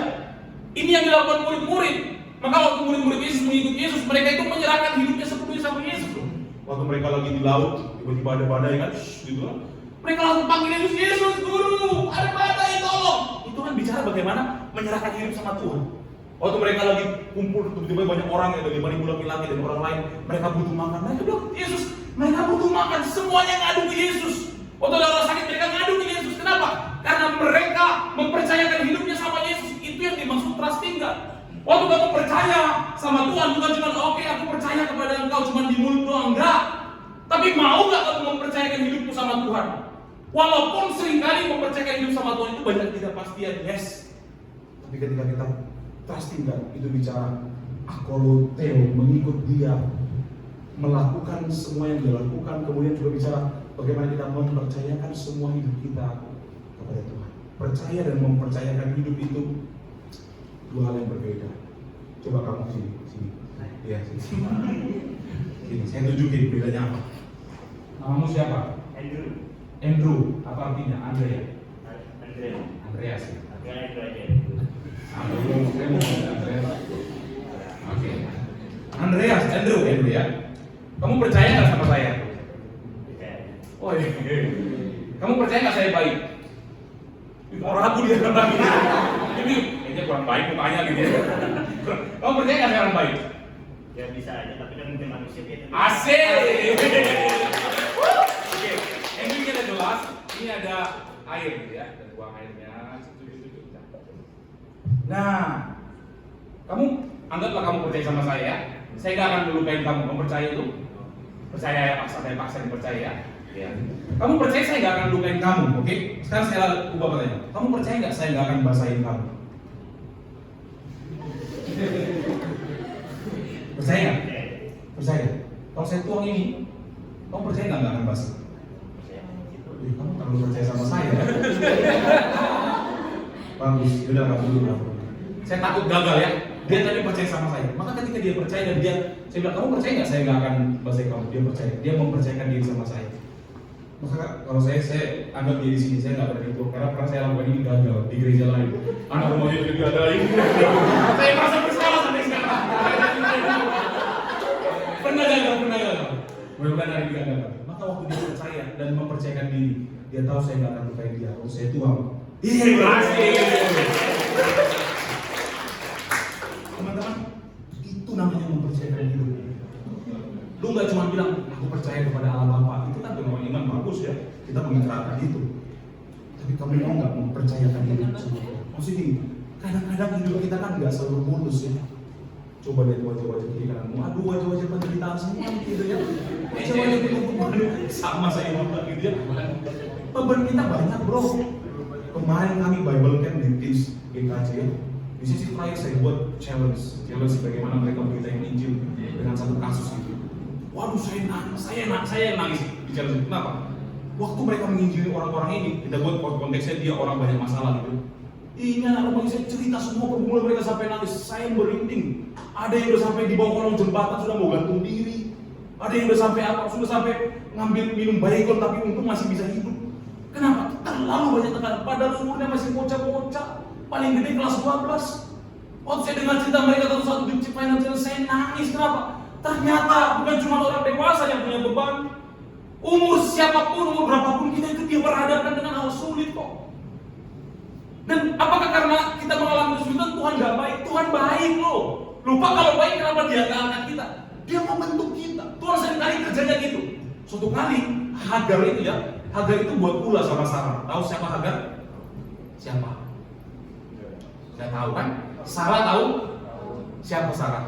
Ini yang dilakukan murid-murid. Maka waktu murid-murid Yesus mengikuti Yesus, mereka itu menyerahkan hidupnya sepenuhnya sama Yesus. Waktu mereka lagi di laut, tiba-tiba ada badai kan, gitu kan. Mereka langsung panggil Yesus, Yesus guru, ada badai tolong. Itu kan bicara bagaimana menyerahkan hidup sama Tuhan. Waktu mereka lagi kumpul, tiba-tiba banyak orang ya, dari 5.000 laki-laki dan orang lain, mereka butuh makan. Mereka bilang, Yesus, mereka butuh makan, semuanya ngadu ke Yesus. Waktu ada orang sakit, mereka ngadu ke Yesus. Kenapa? Karena mereka mempercayakan hidupnya sama Yesus. Itu yang dimaksud trusting God. Waktu kamu percaya sama Tuhan, bukan cuma oke, aku percaya kepada Engkau cuma di mulut doang, enggak. Tapi mau gak kamu mempercayakan hidupmu sama Tuhan? Walaupun seringkali mempercayakan hidup sama Tuhan itu banyak ketidakpastian, yes. Tapi ketika kita trusting God, itu bicara akoloteo, mengikut dia, melakukan semua yang dia lakukan, kemudian juga bicara bagaimana kita mempercayakan semua hidup kita kepada Tuhan. Percaya dan mempercayakan hidup itu 2 hal yang berbeda. Coba kamu sini. Iya, sini. Sini, saya tunjukin bedanya apa. Namamu siapa? Andrew, apa artinya? Andreas. Oke. Andreas, Andrew ya. Kamu percaya nggak sama saya? Oh iya. Kamu percaya nggak saya baik? Orang aku dia orang ini. Ini kurang baik mukanya gitu ya. Kamu percaya nggak saya orang baik? Ya bisa aja, tapi kan mungkin manusia itu. Asik. Oke. Ini ada gelas, ini ada air gitu ya, dan buang airnya. Nah, kamu anggaplah kamu percaya sama saya. Saya nggak akan melukain kamu. Kamu percaya itu? Percaya ya, paksa dipercaya ya. Ya. Kamu percaya saya nggak akan melukain kamu, oke? Sekarang saya ubah pertanyaan. Kamu percaya nggak saya nggak akan basahin kamu? Percaya nggak? Percaya. Kalau saya tuang ini, kamu percaya nggak akan basah? Kamu terlalu percaya sama saya. Bagus, udah nggak dulu. Saya takut gagal ya. Dia tadi percaya sama saya. Maka ketika dia percaya dan saya bilang, kamu percaya nggak saya nggak akan basahin kamu? Dia percaya. Dia mempercayakan diri sama saya. Maka kalau saya anggap dia di sini, saya nggak berani itu karena pernah saya lakukan ini gagal di gereja lain. Anak rumahnya juga ada ini. Saya merasa bersalah sampai sekarang. Pernah gagal. Mudah-mudahan hari ini gagal. Maka waktu dia percaya dan mempercayakan diri, dia tahu saya nggak akan lupain dia. Kalau saya tuang, berhasil. Teman-teman, itu namanya mempercayakan hidup. Lu nggak cuma bilang, aku percaya kepada Allah Bapa. Itu kan memang iman bagus ya. Kita mengikrarkan itu. Tapi kamu mau nggak mempercayakan hidup sama Tuhan? Maksudnya gini, kadang-kadang hidup kita kan nggak selalu mulus ya. Coba lihat wajah-wajah kiri kananmu. Aduh, wajah-wajah penderitaan semua gitu ya. Wajah-wajah penderitaan sama saya juga gitu ya. Beban kita banyak bro. Kemarin kami Bible Camp di Teams GKJ ya. Di sisi terakhir saya buat challenge bagaimana mereka memberitain Injil dengan satu kasus gitu. Waduh, saya nangis di challenge. Kenapa? Waktu mereka menginjili orang-orang ini, kita buat konteksnya dia orang banyak masalah gitu. Ini anak rumah saya cerita semua pergumulan mereka sampai nangis. Saya merinding. Ada yang udah sampai di bawah kolong jembatan sudah mau gantung diri. Ada yang udah sampai apa? Sudah sampai ngambil minum baygon tapi untung masih bisa hidup. Kenapa? Terlalu banyak tekanan. Padahal umurnya masih bocah-bocah. Paling gede kelas 12. Waktu saya dengar cerita mereka satu-satu di Chief Financial, saya nangis. Kenapa? Ternyata bukan cuma orang dewasa yang punya beban. Umur siapapun, umur berapapun kita itu dia berhadapan dengan hal sulit kok. Dan apakah karena kita mengalami kesulitan Tuhan gak baik? Tuhan baik loh. Lupa kalau baik kenapa dia gak angkat kita? Dia mau bentuk kita. Tuhan seringkali kerjanya gitu. Suatu kali Hagar itu ya, Hagar itu buat ulah sama Sarah. Tahu siapa Hagar? Siapa? Saya tahu kan? Sarah tahu? Siapa Sarah?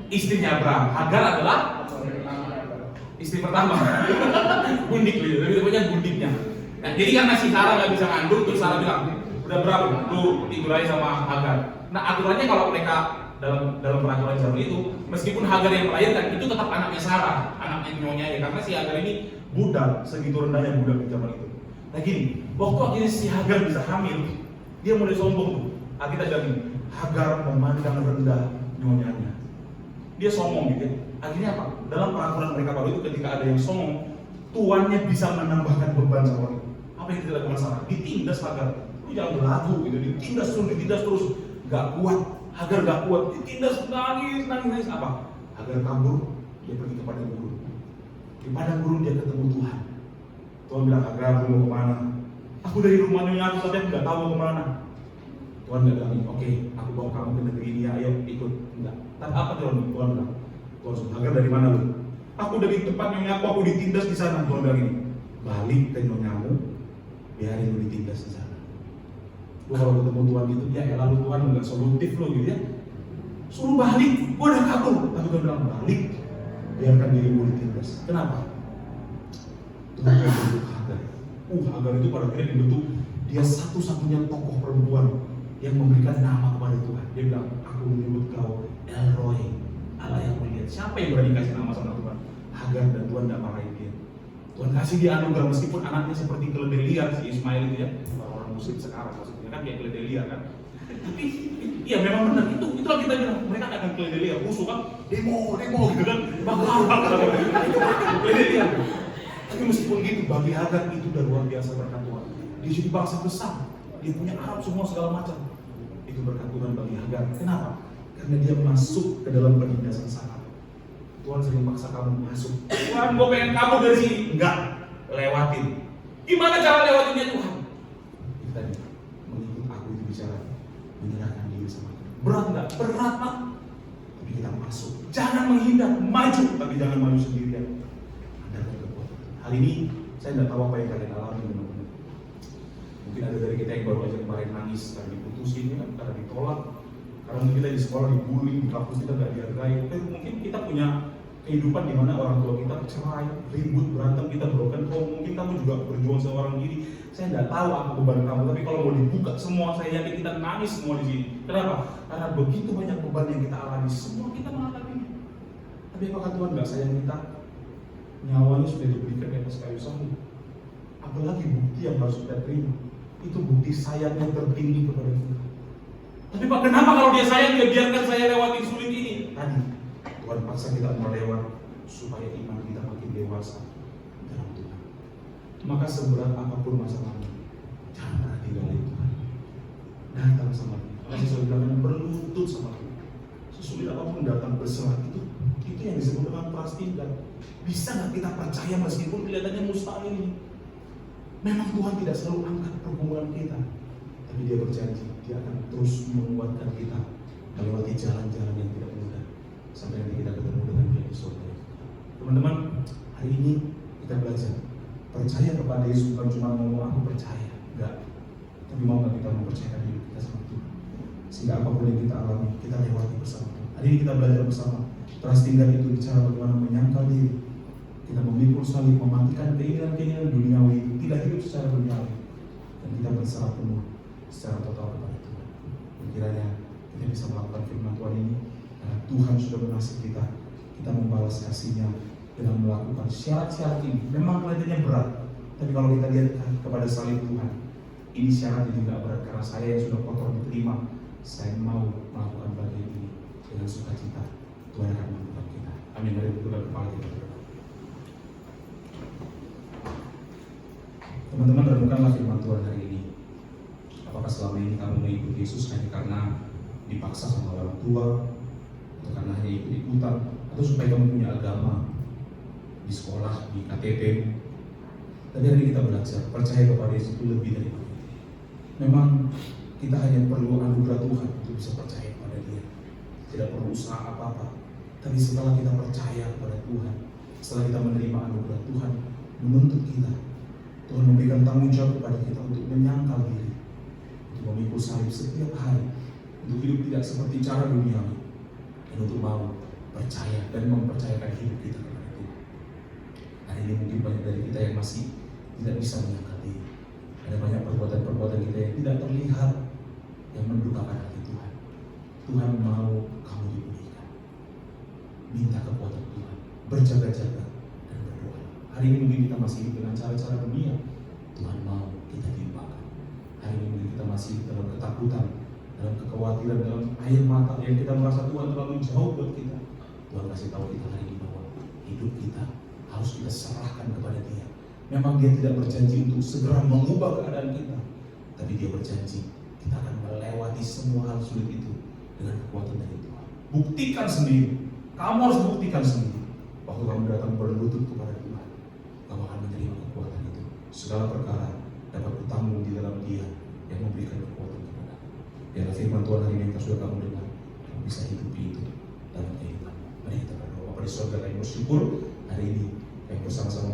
Istrinya Abraham. Hagar adalah istri pertama. Gundik gitu, tapi namanya gundiknya. Nah, jadi karena si Sarah nggak bisa ngandung, terus Sarah bilang, udah berapa? Lu tidur aja sama Hagar. Nah aturannya kalau mereka dalam peraturan zaman itu, meskipun Hagar yang melahirkan, itu tetap anaknya Sarah, anaknya nyonya ya. Karena si Hagar ini budak, segitu rendahnya budak di zaman itu. Nah gini, waktu akhirnya si Hagar bisa hamil, dia mulai sombong tuh. Kita bilang gini, Hagar memandang rendah nyonyanya. Dia sombong gitu ya. Akhirnya apa? Dalam peraturan mereka baru itu ketika ada yang sombong, tuannya bisa menambahkan beban sama itu. Apa yang tidak masalah? Ditindas Hagar. Lu jangan berlagu gitu, ditindas terus. Gak kuat, Hagar gak kuat, ditindas nangis. Apa? Hagar kabur, dia pergi ke padang gurun. Di padang gurun dia ketemu Tuhan. Tuhan bilang, Hagar, lu mau kemana? Aku dari rumah nyonya aku saja nggak tahu mau kemana. Tuhan nggak bilang, oke, aku bawa kamu ke negeri ini, ayo ikut. Enggak. Tapi apa Tuhan bilang? Tuhan suruh, Hagar dari mana lu? Aku dari tempat nyonya aku ditindas di sana. Tuhan bilang ini, balik ke nyonyamu, biarin lu ditindas di sana. Lu kalau ketemu Tuhan gitu, ya lalu Tuhan nggak solutif lo gitu ya. Suruh balik, gua udah kabur. Tapi Tuhan bilang balik, biarkan dirimu ditindas. Kenapa? Tuhan membentuk Hagar. Hagar itu pada akhirnya dibentuk. Dia satu-satunya tokoh perempuan yang memberikan nama kepada Tuhan. Dia bilang, aku menyebut kau El Roy, Allah yang melihat. Siapa yang berani kasih nama sama Tuhan? Hagar, dan Tuhan tidak marahin dia. Tuhan kasih dia anugerah meskipun anaknya seperti keledai liar si Ismail itu ya, orang muslim sekarang maksudnya kan dia keledai liar kan. Tapi iya memang benar itulah kita bilang mereka akan keledai liar, musuh kan demo gitu kan, bakal keledai liar. Tapi meskipun gitu bagi Hagar itu udah luar biasa berkat Tuhan. Dia jadi bangsa besar, dia punya Arab semua segala macam. Itu berkat Tuhan bagi Hagar. Kenapa? Karena dia masuk ke dalam penindasan Sarah. Tuhan sering maksa kamu masuk. Tuhan, gue pengen kamu dari sini. Enggak, lewatin. Gimana cara lewatinnya Tuhan? Itu tadi, mengikut aku itu bicara, menyerahkan diri sama Tuhan. Berat enggak? Berat Pak. Tapi kita masuk. Jangan menghindar, maju. Tapi jangan maju sendirian. Anda kekuatan. Hari ini saya tidak tahu apa yang kalian alami teman-teman. Mungkin ada dari kita yang baru aja kemarin nangis karena diputusin, ya, karena ditolak. Karena mungkin kita di sekolah dibully, di kampus kita nggak dihargai. Mungkin kita punya kehidupan di mana orang tua kita cerai, ribut, berantem, kita broken home. Mungkin kamu juga berjuang seorang diri. Saya nggak tahu apa beban kamu, tapi kalau mau dibuka semua, saya yakin kita nangis semua di sini. Kenapa? Karena begitu banyak beban yang kita alami, semua kita mengalaminya. Tapi apakah Tuhan nggak sayang kita? Nyawanya sudah diberikan di atas kayu salib. Apalagi bukti yang harus kita terima. Itu bukti sayangnya tertinggi kepada kita. Tapi Pak, kenapa kalau dia sayang, dia biarkan saya lewatin sulit ini? Tadi, Tuhan paksa kita melewat supaya iman kita makin dewasa dalam Tuhan. Maka seberat apapun masalahnya, jangan pernah tinggalin Tuhan. Datang sama Dia. Masih saya bilang, berlutut sama Dia. Sesulit apapun datang berserah itu yang disebut dengan prastindak. Bisa nggak kita percaya meskipun kelihatannya mustahil ini? Memang Tuhan tidak selalu angkat pergumulan kita, tapi Dia berjanji, Dia akan terus menguatkan kita melewati jalan-jalan yang tidak mudah sampai nanti kita ketemu dengan Dia di surga. Teman-teman, hari ini kita belajar percaya kepada Yesus bukan cuma ngomong aku percaya, enggak. Tapi mau nggak kita mempercayakan hidup kita sama Tuhan, sehingga apapun yang kita alami kita lewati bersama Tuhan. Hari ini kita belajar bersama. Trustinggan itu bicara bagaimana menyangkal diri. Kita memikul salib, mematikan keinginan-keinginan duniawi, tidak hidup secara duniawi, dan kita berserah penuh secara total kepada Tuhan. Dan kiranya kita bisa melakukan firman Tuhan ini karena Tuhan sudah mengasihi kita. Kita membalas kasih-Nya dengan melakukan syarat-syarat ini. Memang kelihatannya berat, tapi kalau kita lihat kepada salib Tuhan, ini syaratnya tidak berat karena saya yang sudah kotor diterima, saya mau melakukan bagian ini dengan sukacita. Tuhan akan membuat kita. Amin. Mari tundukkan kepala kita. Teman-teman, renungkanlah firman Tuhan hari ini. Apakah selama ini kamu mengikuti Yesus hanya karena dipaksa sama orang tua, atau karena hanya ikut-ikutan, atau supaya kamu punya agama di sekolah, di KTP? Tapi hari ini kita belajar percaya kepada Yesus itu lebih dari itu. Memang kita hanya perlu anugerah Tuhan untuk bisa percaya kepada Dia. Tidak perlu usaha apa-apa. Tapi setelah kita percaya kepada Tuhan, setelah kita menerima anugerah Tuhan menuntut kita, Tuhan memberikan tanggung jawab kepada kita untuk menyangkal diri, untuk memikul salib setiap hari, untuk hidup tidak seperti cara duniawi, dan untuk mau percaya dan mempercayakan hidup kita kepada Tuhan. Hari ini mungkin banyak dari kita yang masih tidak bisa menyangkal diri. Ada banyak perbuatan-perbuatan kita yang tidak terlihat, yang mendukakan hati Tuhan. Tuhan mau kamu dipulihkan. Minta kekuatan Tuhan, berjaga-jaga dan berdoa. Hari ini mungkin kita masih hidup dengan cara-cara dunia. Tuhan mau kita timpakan. Hari ini mungkin kita masih dalam ketakutan, dalam kekhawatiran, dalam air mata yang kita merasa Tuhan terlalu jauh buat kita. Tuhan kasih tahu kita hari ini bahwa hidup kita harus kita serahkan kepada Dia. Memang Dia tidak berjanji untuk segera mengubah keadaan kita, tapi Dia berjanji kita akan melewati semua hal sulit itu dengan kekuatan dari Tuhan. Buktikan sendiri. Kamu harus buktikan sendiri. Waktu kamu datang berlutut kepada Tuhan, kamu akan menerima kekuatan itu. Segala perkara dapat bertanggung di dalam Dia yang memberikan kekuatan kepada kita. Biarlah firman Tuhan hari ini yang sudah kamu dengar, kamu bisa hidupi itu dalam kehidupan. Mari kita berdoa. Bapa di surga, kami bersyukur hari ini kami bersama-sama